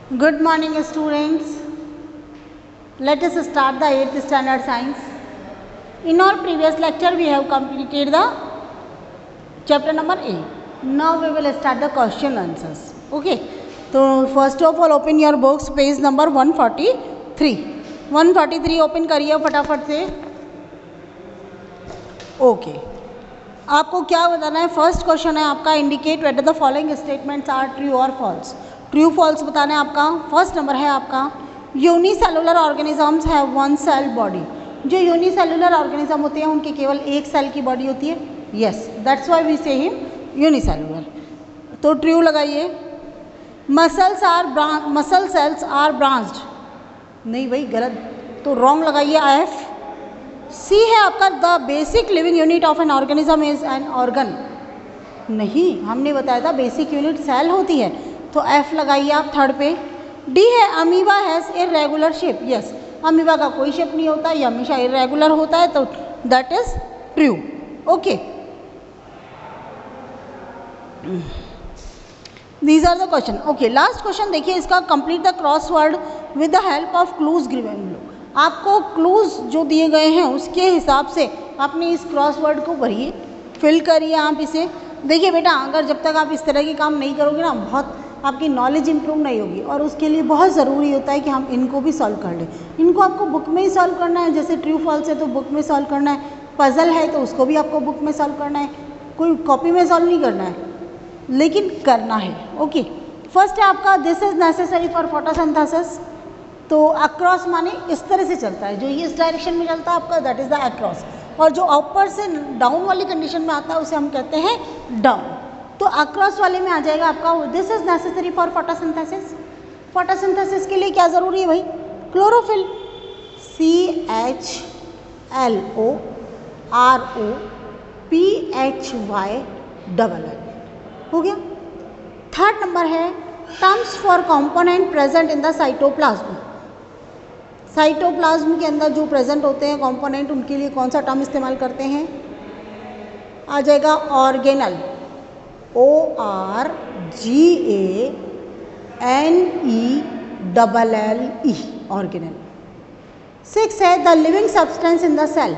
Good morning, students. Let us start the 8th standard science. In our previous lecture, we have completed the chapter number 8. Now we will start the question answers. Okay. So first of all, open your books, page number 143. 143 open करिए फटाफट से. Okay. आपको क्या बताना है? First question है आपका, indicate whether the following statements are true और फॉल्स. ट्रू फॉल्स बताना है आपका. फर्स्ट नंबर है आपका, unicellular organisms have one cell body. जो यूनिसेलुलर ऑर्गेनिज्म होते हैं उनकी केवल एक सेल की बॉडी होती है. Yes, that's why we say him unicellular. तो ट्रू लगाइए. Muscle cells are branched. नहीं भाई, गलत, तो रॉन्ग लगाइए. एफ. सी है आपका, the basic living unit of an organism is an organ. नहीं, हमने बताया था बेसिक यूनिट सेल होती है, तो एफ लगाइए आप थर्ड पे. डी है, amoeba has irregular shape. Yes, amoeba का कोई शेप नहीं होता, ये हमेशा इरेगुलर होता है, तो that is true. Okay, these are the question. Okay, last question देखिए इसका. Complete the crossword with the help of clues given. आपको क्लूज जो दिए गए हैं उसके हिसाब से आपने इस क्रॉसवर्ड को भरिए, फिल करिए आप इसे. देखिए बेटा, अगर जब तक आप इस तरह के काम नहीं करोगे ना, बहुत आपकी नॉलेज इंप्रूव नहीं होगी, और उसके लिए बहुत ज़रूरी होता है कि हम इनको भी सॉल्व कर लें. इनको आपको बुक में ही सॉल्व करना है. जैसे ट्रू फॉल्स है तो बुक में सॉल्व करना है, पजल है तो उसको भी आपको बुक में सॉल्व करना है, कोई कॉपी में सॉल्व नहीं करना है, लेकिन करना है. ओके, फर्स्ट है आपका, this is necessary for photosynthesis. तो अक्रॉस माने इस तरह से चलता है, जो ये इस डायरेक्शन में चलता है आपका, दैट इज द अक्रॉस. और जो ऊपर से डाउन वाली कंडीशन में आता है उसे हम कहते हैं डाउन. तो अक्रॉस वाले में आ जाएगा आपका, this is necessary for photosynthesis. Photosynthesis के लिए क्या ज़रूरी है भाई? क्लोरोफिल. CHLOROPHY. हो गया. थर्ड नंबर है, terms for component present in the cytoplasm. Cytoplasm के अंदर जो प्रेजेंट होते हैं कंपोनेंट, उनके लिए कौन सा टर्म इस्तेमाल करते हैं? आ जाएगा ऑर्गेनल. ORGANELLE, organelle. 6 है, the living substance in the cell.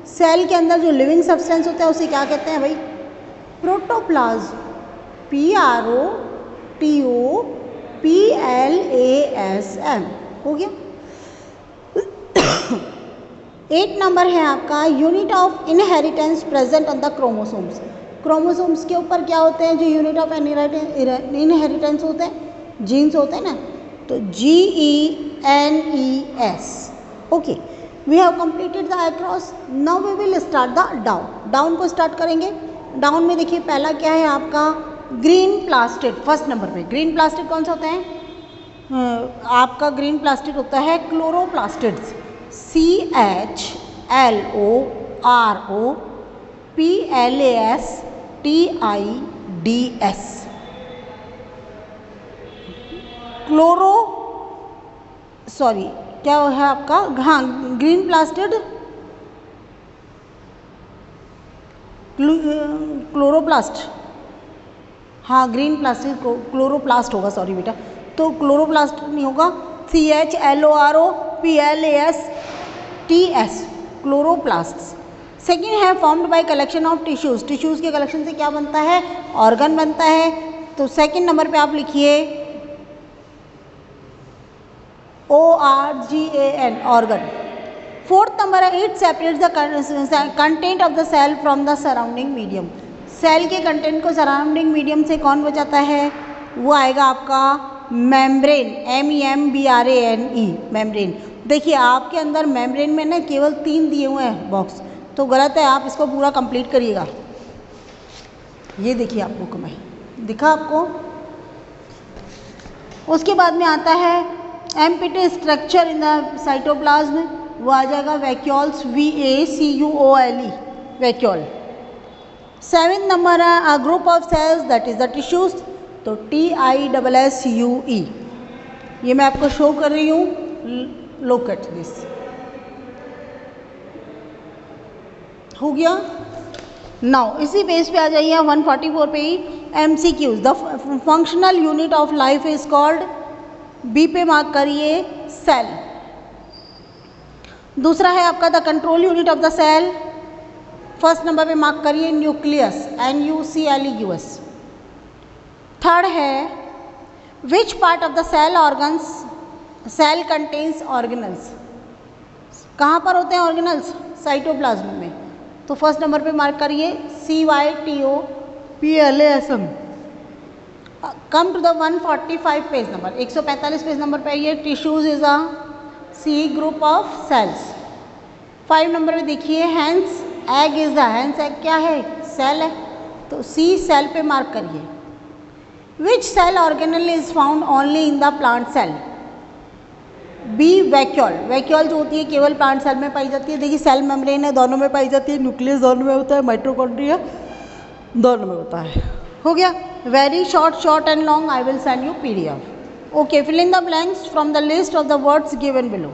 Cell के अंदर जो लिविंग सब्सटेंस होता है उसे क्या कहते हैं भाई? प्रोटोप्लाज्म. PROTOPLASM. हो गया. 8 नंबर है आपका, unit of inheritance present on the chromosomes. Chromosomes के ऊपर क्या होते हैं जो यूनिट ऑफ इनहेरिटेंस होते हैं? जीन्स होते हैं ना, तो GENES. Okay, we have completed the across. Now we will start the down. Down को स्टार्ट करेंगे. डाउन में देखिए पहला क्या है आपका, ग्रीन प्लास्टिड. फर्स्ट नंबर पे ग्रीन प्लास्टिड कौन सा होता है? आपका ग्रीन प्लास्टिड होता है क्लोरोप्लास्टिड्स. CHLOROPLASTIDS. क्लोरो, सॉरी क्या है आपका, हाँ, ग्रीन प्लास्टिड क्लोरोप्लास्ट. हाँ, ग्रीन प्लास्टिक क्लोरोप्लास्ट होगा, सॉरी बेटा, तो क्लोरोप्लास्ट नहीं होगा. CHLOROPLASTS, chloroplast. सेकेंड है, formed by collection of tissues. Tissues के कलेक्शन से क्या बनता है? ऑर्गन बनता है. तो सेकेंड नंबर पे आप लिखिए ORGAN, ऑर्गन. फोर्थ नंबर है, it separates the content of the cell from the surrounding medium. Cell के कंटेंट को सराउंडिंग मीडियम से कौन बचाता है? वो आएगा आपका मेम्ब्रेन. MEMBRANE, membrane. देखिए आपके अंदर मेम्ब्रेन में ना केवल 3 दिए हुए हैं बॉक्स, तो गलत है, आप इसको पूरा कंप्लीट करिएगा. ये देखिए आप बुक में दिखा आपको. उसके बाद में आता है empty structure in the cytoplasm. वो आ जाएगा vacuoles. VACUOLE, vacuole. 7th number है, a group of cells that is the tissues. तो TISSUE. ये मैं आपको शो कर रही हूँ. Look at this. हो गया. नाउ इसी पेज पे आ जाइए 144 पे ही. MCQs. The functional unit of life is called B पे मार्क करिए सेल। दूसरा है आपका the control unit of the cell, first number पे मार्क करिए न्यूक्लियस, NUCLEUS। थर्ड है which part of the cell organs cell contains organelles, कहाँ पर होते हैं ऑर्गेनल्स? साइटोप्लाज्म में। तो फर्स्ट नंबर पे मार्क करिए CYTOPLASM। Come to the 145 page number, 145 page number पे ये tissues is a see group of cells. 5 number पे देखिए hen's egg is the, hen's egg क्या है? सेल है, तो सी सेल पे मार्क करिए। Which cell organelle is found only in the plant cell? B vacuole, vacuole जो होती है केवल प्लांट सेल में पाई जाती है। देखिए सेल मेम्ब्रेन है दोनों में पाई जाती है, न्यूक्लियस दोनों में होता है, माइटोकॉन्ड्रिया दोनों में होता है। हो गया, very short and long, I will send you PDF। Okay, fill in the blanks from the list of the words given below.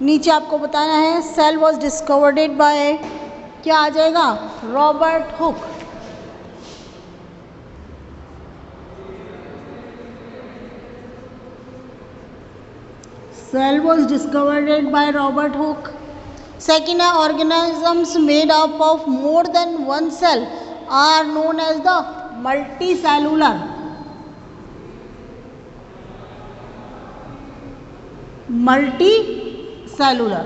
नीचे आपको बताना है सेल वॉज डिस्कवर्ड बाय, क्या आ जाएगा? Robert Hooke. Cell was discovered by Robert Hooke. Second, organisms made up of more than one cell are known as the multicellular. Multicellular.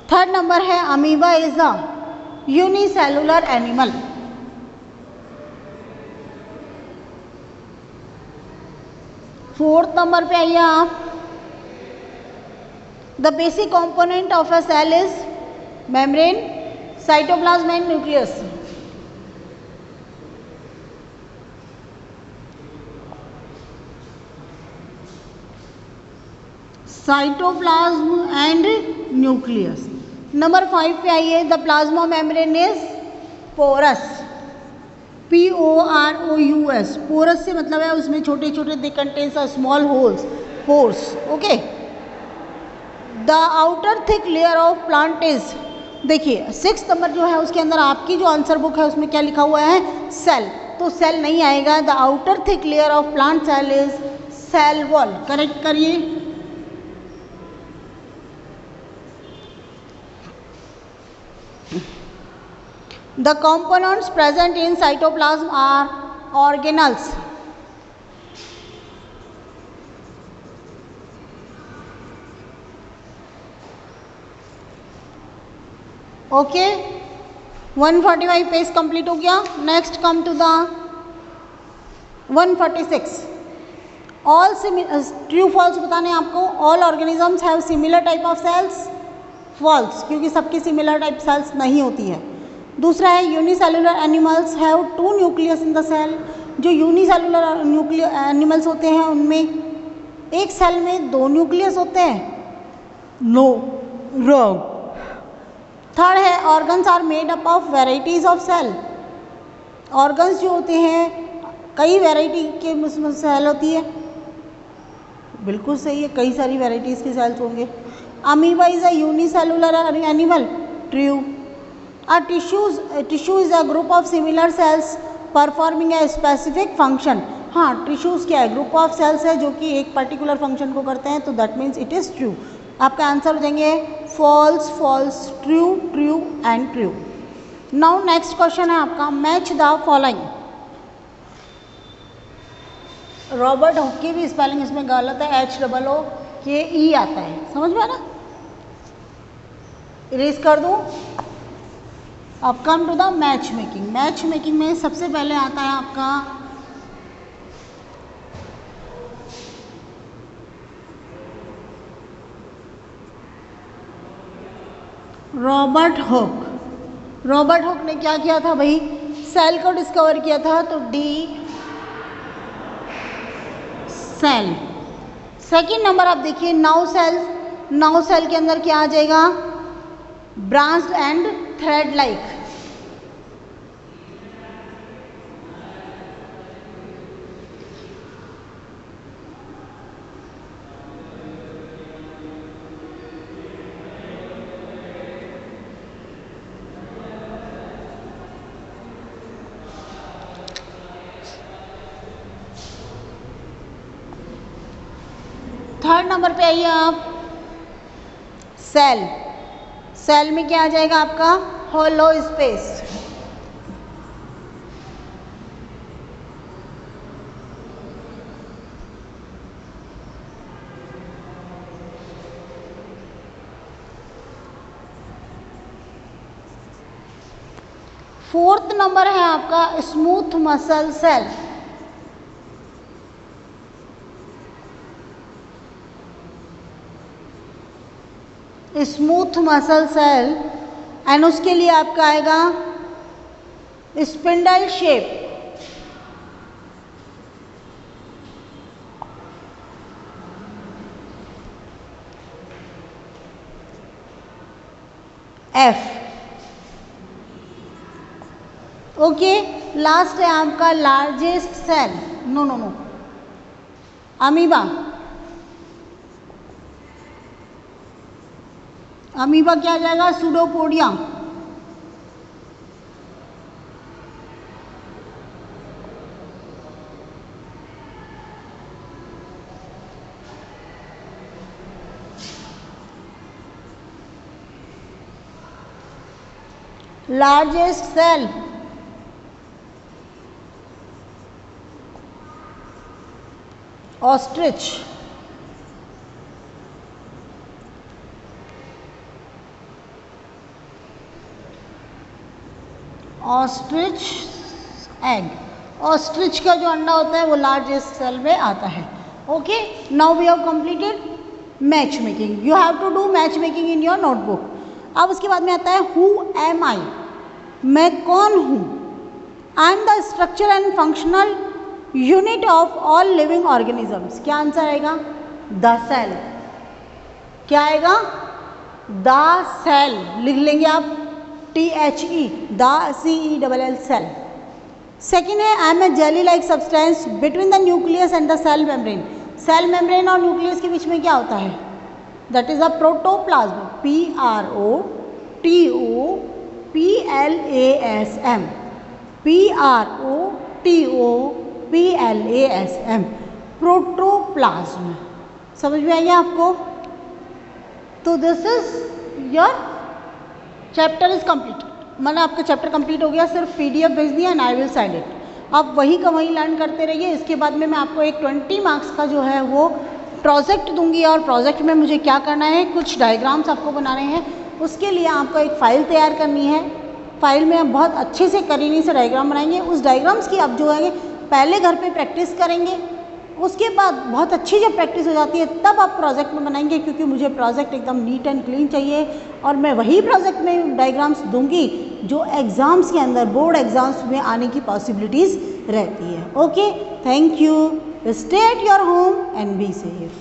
Third number है amoeba is a unicellular animal. Fourth number पे आइए आप, the basic component of a cell is membrane, cytoplasm and nucleus. Cytoplasm and nucleus. Number 5 पे आइए, the plasma membrane is porous, POROUS। porous से मतलब है उसमें छोटे छोटे they contains a small holes, pores, okay। The outer thick layer of plant is, देखिए 6 number जो है उसके अंदर आपकी जो आंसर बुक है उसमें क्या लिखा हुआ है? सेल, तो सेल नहीं आएगा। The outer thick layer of plant cell is cell wall, correct करिए। The components present in cytoplasm are organelles. Okay, 145 page complete हो गया। Next come to the 146। All true false बताने आपको। All organisms have similar type of cells, false, क्योंकि सबकी similar type sales नहीं होती है। दूसरा है unicellular animals have 2 nucleus in the cell. जो यूनिसेलुलर एनिमल्स होते हैं उनमें एक सेल में 2 न्यूक्लियस होते हैं। No, wrong. थर्ड है organs are made up of varieties of cell. Organs जो होते हैं कई वेराइटी के सेल होती है, बिल्कुल सही है, कई सारी वेराइटीज के सेल्स होंगे। Amoeba is a unicellular animal, true. A tissue is a group of similar sales performing a specific function. हाँ, टिश्यूज क्या है? ग्रुप ऑफ सेल्स है जो कि एक पर्टिकुलर फंक्शन को करते हैं, तो that means it is true. आपका आंसर हो जाएंगे false, false, true, true and true. Now next question है आपका, match the following. Robert Hooke की भी स्पेलिंग इसमें गलत है, HOOKE आता है, समझ में ना? इरेज कर दूं। अब come to the match making. Match making में सबसे पहले आता है आपका रॉबर्ट हुक। रॉबर्ट हुक ने क्या किया था भाई? सेल को डिस्कवर किया था, तो डी सेल। सेकेंड नंबर आप देखिए नाउ सेल। नाउ सेल के अंदर क्या आ जाएगा? Branched and thread like. Third number पे आइए आप, सेल। सेल में क्या आ जाएगा आपका, होलो स्पेस। फोर्थ नंबर है आपका smooth muscle cell. Smooth muscle cell and उसके लिए आपका आएगा spindle shape. F. Okay, last है आपका largest cell, no amoeba. Amoeba क्या आ जाएगा, pseudopodia. Largest cell, ostrich. Ostrich egg, ostrich का जो अंडा होता है वो लार्जेस्ट सेल में आता है। Okay, now we have completed match making. You have to do match making in your notebook. अब उसके बाद में आता है हु एम आई, मैं कौन हूँ। I am the structure and functional unit of all living organisms. क्या आंसर आएगा, द सेल। क्या आएगा, द सेल, लिख लेंगे आप THE, the CELL cell. Second है I am a jelly like substance between the nucleus and the cell membrane. Cell membrane और nucleus के बीच में क्या होता है, that is a protoplasm, PROTOPLASM, PROTOPLASM, protoplasm. समझ में आइए आपको। तो this is your chapter is complete. मैंने आपका चैप्टर कंप्लीट हो गया, सिर्फ PDF भेज दिया and I will send it. आप वही का वही लर्न करते रहिए। इसके बाद में मैं आपको एक 20 मार्क्स का जो है वो प्रोजेक्ट दूंगी, और प्रोजेक्ट में मुझे क्या करना है, कुछ डायग्राम्स आपको बनाने हैं। उसके लिए आपको एक फ़ाइल तैयार करनी है। फाइल में आप बहुत अच्छे से करीनी से डायग्राम बनाएंगे। उस डायग्राम्स की आप जो है पहले घर पे प्रैक्टिस करेंगे, उसके बाद बहुत अच्छी जब प्रैक्टिस हो जाती है तब आप प्रोजेक्ट में बनाएंगे, क्योंकि मुझे प्रोजेक्ट एकदम नीट एंड क्लीन चाहिए। और मैं वही प्रोजेक्ट में डायग्राम्स दूंगी जो एग्ज़ाम्स के अंदर, बोर्ड एग्ज़ाम्स में आने की पॉसिबिलिटीज़ रहती है। Okay, thank you. Stay at your home and be safe.